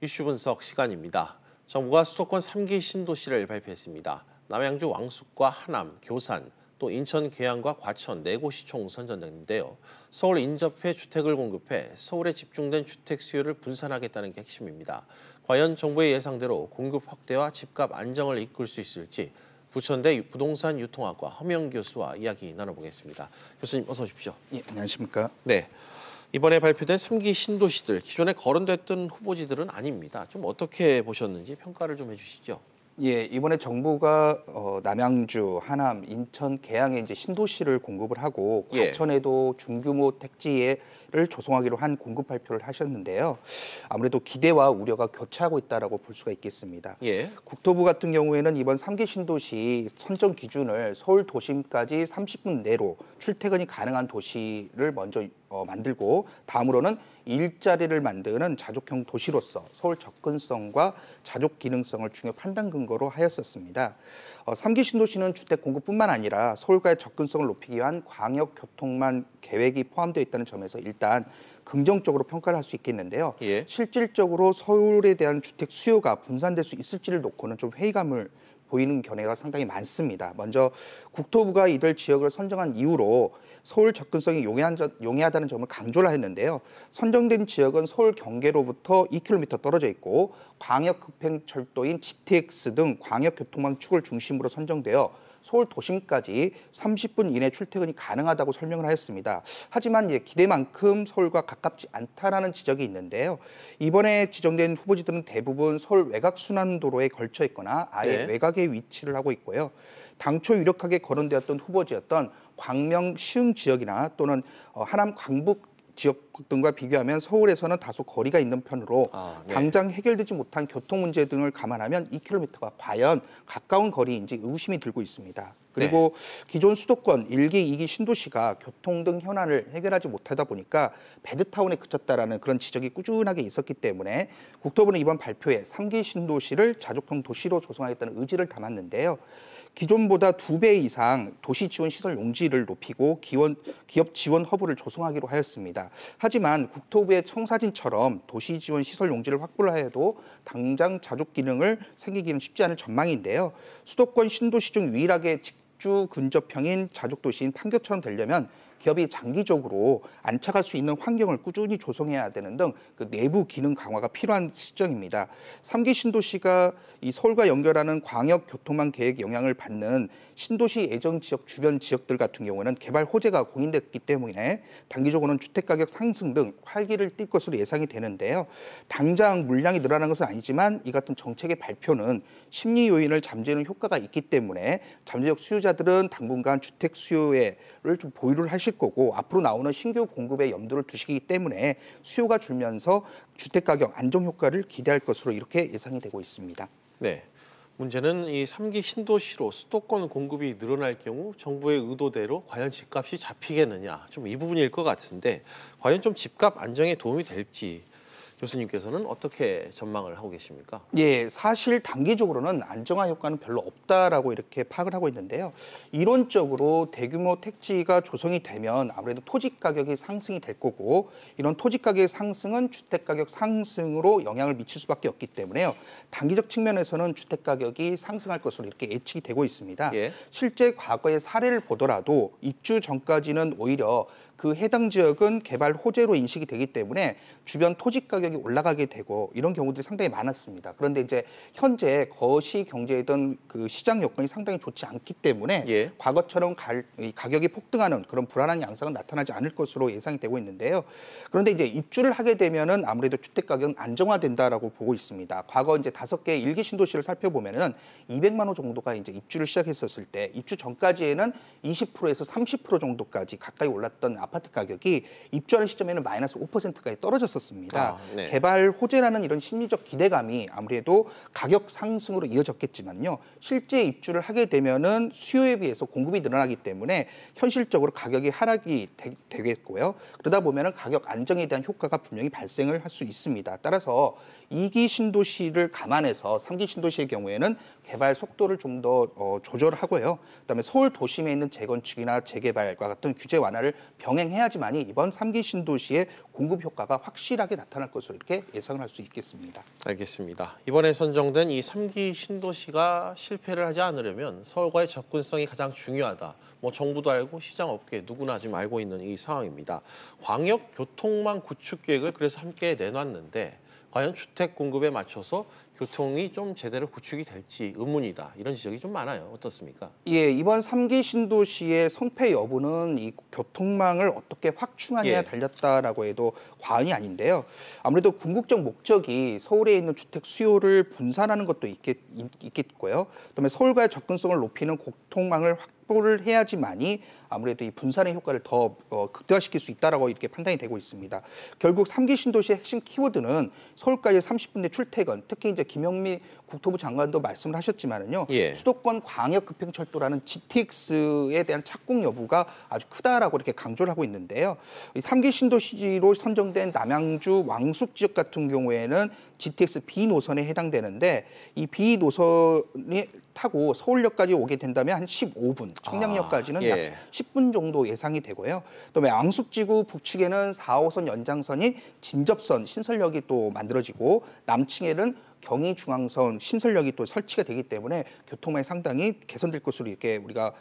이슈 분석 시간입니다. 정부가 수도권 3기 신도시를 발표했습니다. 남양주 왕숙과 하남, 교산, 또 인천 계양과 과천 4곳이 총 선정됐는데요. 서울 인접해 주택을 공급해 서울에 집중된 주택 수요를 분산하겠다는 게 핵심입니다. 과연 정부의 예상대로 공급 확대와 집값 안정을 이끌 수 있을지 부천대 부동산 유통학과 허명 교수와 이야기 나눠보겠습니다. 교수님 어서 오십시오. 예, 안녕하십니까? 네. 이번에 발표된 3기 신도시들, 기존에 거론됐던 후보지들은 아닙니다. 좀 어떻게 보셨는지 평가를 좀 해주시죠. 예, 이번에 정부가 남양주, 하남, 인천, 계양에 이제 신도시를 공급을 하고 과천에도 중규모 택지를 조성하기로 한 공급 발표를 하셨는데요. 아무래도 기대와 우려가 교차하고 있다라고 볼 수가 있겠습니다. 예. 국토부 같은 경우에는 이번 3기 신도시 선정 기준을 서울 도심까지 30분 내로 출퇴근이 가능한 도시를 먼저 만들고 다음으로는 일자리를 만드는 자족형 도시로서 서울 접근성과 자족 기능성을 중요 판단 근거로 하였었습니다. 3기 신도시는 주택 공급뿐만 아니라 서울과의 접근성을 높이기 위한 광역교통망 계획이 포함되어 있다는 점에서 일단 긍정적으로 평가를 할 수 있겠는데요. 예. 실질적으로 서울에 대한 주택 수요가 분산될 수 있을지를 놓고는 좀 회의감을 보이는 견해가 상당히 많습니다. 먼저 국토부가 이들 지역을 선정한 이유로 서울 접근성이 용이하다는 점을 강조를 했는데요. 선정된 지역은 서울 경계로부터 2km 떨어져 있고 광역급행철도인 GTX 등 광역교통망 축을 중심으로 선정되어 서울 도심까지 30분 이내 출퇴근이 가능하다고 설명을 하였습니다. 하지만 기대만큼 서울과 가깝지 않다라는 지적이 있는데요. 이번에 지정된 후보지들은 대부분 서울 외곽순환도로에 걸쳐 있거나 아예 외곽에 위치를 하고 있고요. 당초 유력하게 거론되었던 후보지였던 광명 시흥 지역이나 또는 하남 광북 지역 등과 비교하면 서울에서는 다소 거리가 있는 편으로 당장 해결되지 못한 교통 문제 등을 감안하면 2km가 과연 가까운 거리인지 의구심이 들고 있습니다. 그리고 기존 수도권 1기, 2기 신도시가 교통 등 현안을 해결하지 못하다 보니까 배드타운에 그쳤다라는 그런 지적이 꾸준하게 있었기 때문에 국토부는 이번 발표에 3기 신도시를 자족형 도시로 조성하겠다는 의지를 담았는데요. 기존보다 2배 이상 도시 지원 시설 용지를 높이고 기업 지원 허브를 조성하기로 하였습니다. 하지만 국토부의 청사진처럼 도시 지원 시설 용지를 확보를 해도 당장 자족 기능을 생기기는 쉽지 않을 전망인데요. 수도권 신도시 중 유일하게 직주 근접형인 자족도시인 판교처럼 되려면 기업이 장기적으로 안착할 수 있는 환경을 꾸준히 조성해야 되는 등 그 내부 기능 강화가 필요한 시점입니다. 3기 신도시가 이 서울과 연결하는 광역교통망 계획 영향을 받는 신도시 예정 지역 주변 지역들 같은 경우는 개발 호재가 공인됐기 때문에 단기적으로는 주택가격 상승 등 활기를 띨 것으로 예상이 되는데요. 당장 물량이 늘어나는 것은 아니지만 이 같은 정책의 발표는 심리 요인을 잠재우는 효과가 있기 때문에 잠재적 수요자들은 당분간 주택 수요를 좀 보유를 하실 거고 앞으로 나오는 신규 공급에 염두를 두시기 때문에 수요가 줄면서 주택가격 안정 효과를 기대할 것으로 이렇게 예상이 되고 있습니다. 네. 문제는 이 3기 신도시로 수도권 공급이 늘어날 경우 정부의 의도대로 과연 집값이 잡히겠느냐, 좀 이 부분일 것 같은데 과연 좀 집값 안정에 도움이 될지 교수님께서는 어떻게 전망을 하고 계십니까? 예, 사실 단기적으로는 안정화 효과는 별로 없다라고 이렇게 파악을 하고 있는데요. 이론적으로 대규모 택지가 조성이 되면 아무래도 토지 가격이 상승이 될 거고 이런 토지 가격의 상승은 주택 가격 상승으로 영향을 미칠 수밖에 없기 때문에요. 단기적 측면에서는 주택 가격이 상승할 것으로 이렇게 예측이 되고 있습니다. 실제 과거의 사례를 보더라도 입주 전까지는 오히려 그 해당 지역은 개발 호재로 인식이 되기 때문에 주변 토지 가격이 올라가게 되고 이런 경우들이 상당히 많았습니다. 그런데 이제 현재 거시 경제이던 그 시장 여건이 상당히 좋지 않기 때문에 과거처럼 가격이 폭등하는 그런 불안한 양상은 나타나지 않을 것으로 예상이 되고 있는데요. 그런데 이제 입주를 하게 되면은 아무래도 주택 가격은 안정화된다라고 보고 있습니다. 과거 이제 5개 1기 신도시를 살펴보면은 200만 원 정도가 이제 입주를 시작했었을 때 입주 전까지에는 20%에서 30% 정도까지 가까이 올랐던 아파트 가격이 입주하는 시점에는 마이너스 5%까지 떨어졌었습니다. 개발 호재라는 이런 심리적 기대감이 아무래도 가격 상승으로 이어졌겠지만요. 실제 입주를 하게 되면은 수요에 비해서 공급이 늘어나기 때문에 현실적으로 가격이 하락이 되겠고요. 그러다 보면은 가격 안정에 대한 효과가 분명히 발생을 할 수 있습니다. 따라서 2기 신도시를 감안해서 3기 신도시의 경우에는 개발 속도를 좀 더 조절하고요. 그다음에 서울 도심에 있는 재건축이나 재개발과 같은 규제 완화를 병행 병행해야지만이 이번 3기 신도시의 공급 효과가 확실하게 나타날 것으로 이렇게 예상을 할 수 있겠습니다. 알겠습니다. 이번에 선정된 이 3기 신도시가 실패를 하지 않으려면 서울과의 접근성이 가장 중요하다. 뭐 정부도 알고 시장 업계 누구나 지금 알고 있는 이 상황입니다. 광역 교통망 구축 계획을 그래서 함께 내놨는데 과연 주택 공급에 맞춰서 교통이 좀 제대로 구축이 될지 의문이다. 이런 지적이 좀 많아요. 어떻습니까? 예, 이번 3기 신도시의 성패 여부는 이 교통망을 어떻게 확충하냐에 예. 달렸다라고 해도 과언이 아닌데요. 아무래도 궁극적 목적이 서울에 있는 주택 수요를 분산하는 것도 있겠고요. 그다음에 서울과의 접근성을 높이는 교통망을 확보를 해야지만이 아무래도 이 분산의 효과를 더 극대화시킬 수 있다라고 이렇게 판단이 되고 있습니다. 결국 3기 신도시의 핵심 키워드는 서울까지 30분 내 출퇴근, 특히 이제 김영미 국토부 장관도 말씀을 하셨지만은요. 예. 수도권 광역 급행철도라는 GTX에 대한 착공 여부가 아주 크다라고 이렇게 강조를 하고 있는데요. 이 3기 신도시로 선정된 남양주 왕숙 지역 같은 경우에는 GTX B 노선에 해당되는데 이 B 노선이 타고 서울역까지 오게 된다면 한 15분, 청량역까지는 예. 약 10분 정도 예상이 되고요. 그다음에 왕숙지구 북측에는 4호선 연장선인 진접선 신설역이 또 만들어지고 남층에는 경의중앙선 신설역이 또 설치가 되기 때문에 교통망이 상당히 개선될 것으로 이렇게 우리가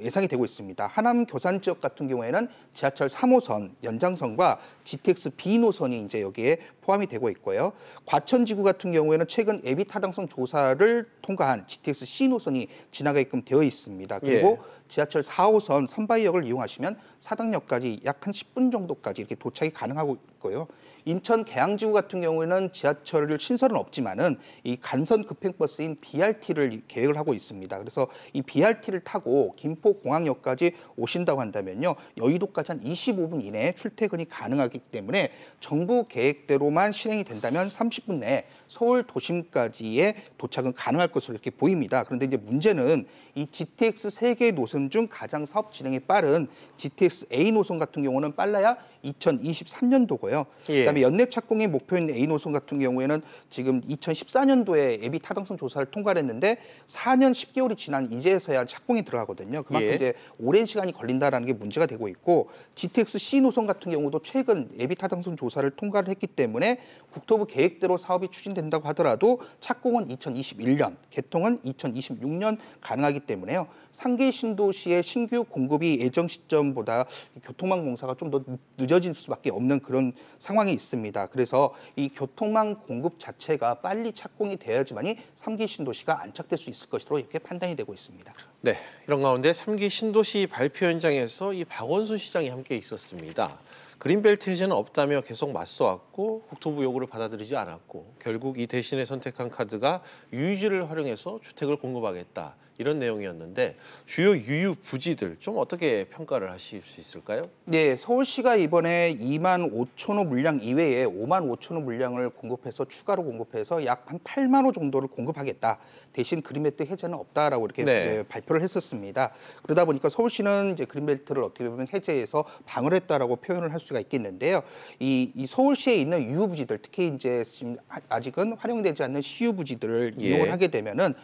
예상이 되고 있습니다. 하남 교산 지역 같은 경우에는 지하철 3호선 연장선과 GTX B 노선이 이제 여기에 포함이 되고 있고요. 과천지구 같은 경우에는 최근 예비 타당성 조사를 통과한 GTX C 노선이 지나가게끔 되어 있습니다. 그리고 지하철 4호선 선바이역을 이용하시면 사당역까지 약 한 10분 정도까지 이렇게 도착이 가능하고 있고요. 인천 계양지구 같은 경우에는 지하철을 신설은 없지만은 이 간선 급행버스인 BRT를 계획을 하고 있습니다. 그래서 이 BRT를 타고 김포공항역까지 오신다고 한다면요. 여의도까지 한 25분 이내에 출퇴근이 가능하기 때문에 정부 계획대로만 실행이 된다면 30분 내에 서울 도심까지의 도착은 가능할 것으로 이렇게 보입니다. 그런데 이제 문제는 이 GTX 3개 노선 중 가장 사업 진행이 빠른 GTX A 노선 같은 경우는 빨라야 2023년도고요. 그다음에 연내 착공의 목표인 A 노선 같은 경우에는 지금 2014년도에 예비 타당성 조사를 통과를 했는데 4년 10개월이 지난 이제서야 착공이 들어가거든요. 그만큼 이제 오랜 시간이 걸린다라는 게 문제가 되고 있고 GTX C 노선 같은 경우도 최근 예비 타당성 조사를 통과를 했기 때문에 국토부 계획대로 사업이 추진된다고 하더라도 착공은 2021년, 개통은 2026년 가능하기 때문에요. 3기 신도시의 신규 공급이 예정 시점보다 교통망 공사가 좀 더 늦어질 수밖에 없는 그런 상황이 있습니다. 그래서 이 교통망 공급 자체가 빨리 착공이 되어야지만이 3기 신도시가 안착될 수 있을 것으로 이렇게 판단이 되고 있습니다. 네, 이런 가운데 3기 신도시 발표 현장에서 이 박원순 시장이 함께 있었습니다. 그린벨트 해제는 없다며 계속 맞서왔고 국토부 요구를 받아들이지 않았고 결국 이 대신에 선택한 카드가 유유지를 활용해서 주택을 공급하겠다. 이런 내용이었는데 주요 유유 부지들 좀 어떻게 평가를 하실 수 있을까요? 네, 서울시가 이번에 2만 5천 호 물량 이외에 5만 5천 호 물량을 공급해서 추가로 공급해서 약 한 8만 호 정도를 공급하겠다. 대신 그린벨트 해제는 없다라고 이렇게 이제 발표를 했었습니다. 그러다 보니까 서울시는 이제 그린벨트를 어떻게 보면 해제해서 방어를 했다라고 표현을 할 수가 있겠는데요. 이 서울시에 있는 유유 부지들, 특히 이제 지금 아직은 활용되지 않는 시유 부지들을 이용을 하게 되면은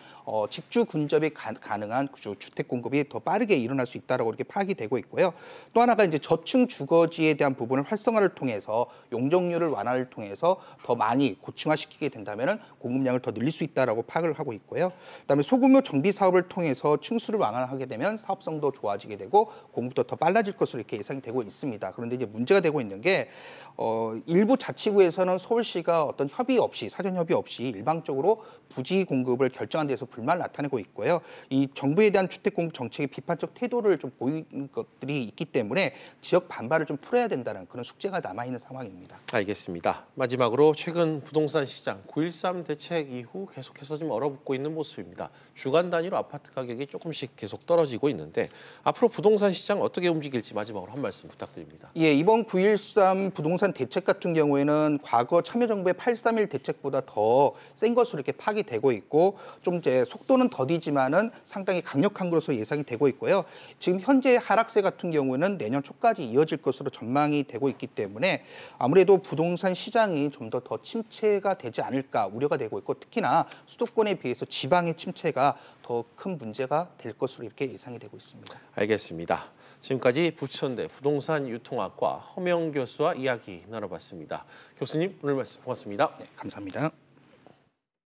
직주 근접이 가능한 주택 공급이 더 빠르게 일어날 수 있다라고 이렇게 파악이 되고 있고요. 또 하나가 이제 저층 주거지에 대한 부분을 활성화를 통해서 용적률을 완화를 통해서 더 많이 고층화시키게 된다면은 공급량을 더 늘릴 수 있다라고 파악을 하고 있고요. 그다음에 소규모 정비 사업을 통해서 층수를 완화하게 되면 사업성도 좋아지게 되고 공급도 더 빨라질 것으로 이렇게 예상이 되고 있습니다. 그런데 이제 문제가 되고 있는 게 일부 자치구에서는 서울시가 어떤 협의 없이 사전 협의 없이 일방적으로 부지 공급을 결정한 데서 불만을 나타내고 있고요. 이 정부에 대한 주택 공급 정책의 비판적 태도를 좀 보이는 것들이 있기 때문에 지역 반발을 좀 풀어야 된다는 그런 숙제가 남아 있는 상황입니다. 알겠습니다. 마지막으로 최근 부동산 시장 9.13 대책 이후 계속해서 좀 얼어붙고 있는 모습입니다. 주간 단위로 아파트 가격이 조금씩 계속 떨어지고 있는데 앞으로 부동산 시장 어떻게 움직일지 마지막으로 한 말씀 부탁드립니다. 예, 이번 9.13 부동산 대책 같은 경우에는 과거 참여정부의 8.31 대책보다 더 센 것으로 이렇게 파악이 되고 있고 좀 이제 속도는 더디지만은 상당히 강력한 것으로 예상이 되고 있고요. 지금 현재 하락세 같은 경우는 내년 초까지 이어질 것으로 전망이 되고 있기 때문에 아무래도 부동산 시장이 좀 더 침체가 되지 않을까 우려가 되고 있고 특히나 수도권에 비해서 지방의 침체가 더 더 큰 문제가 될 것으로 이렇게 예상이 되고 있습니다. 알겠습니다. 지금까지 부천대 부동산 유통학과 허명 교수와 이야기 나눠봤습니다. 교수님 오늘 말씀 고맙습니다. 네, 감사합니다.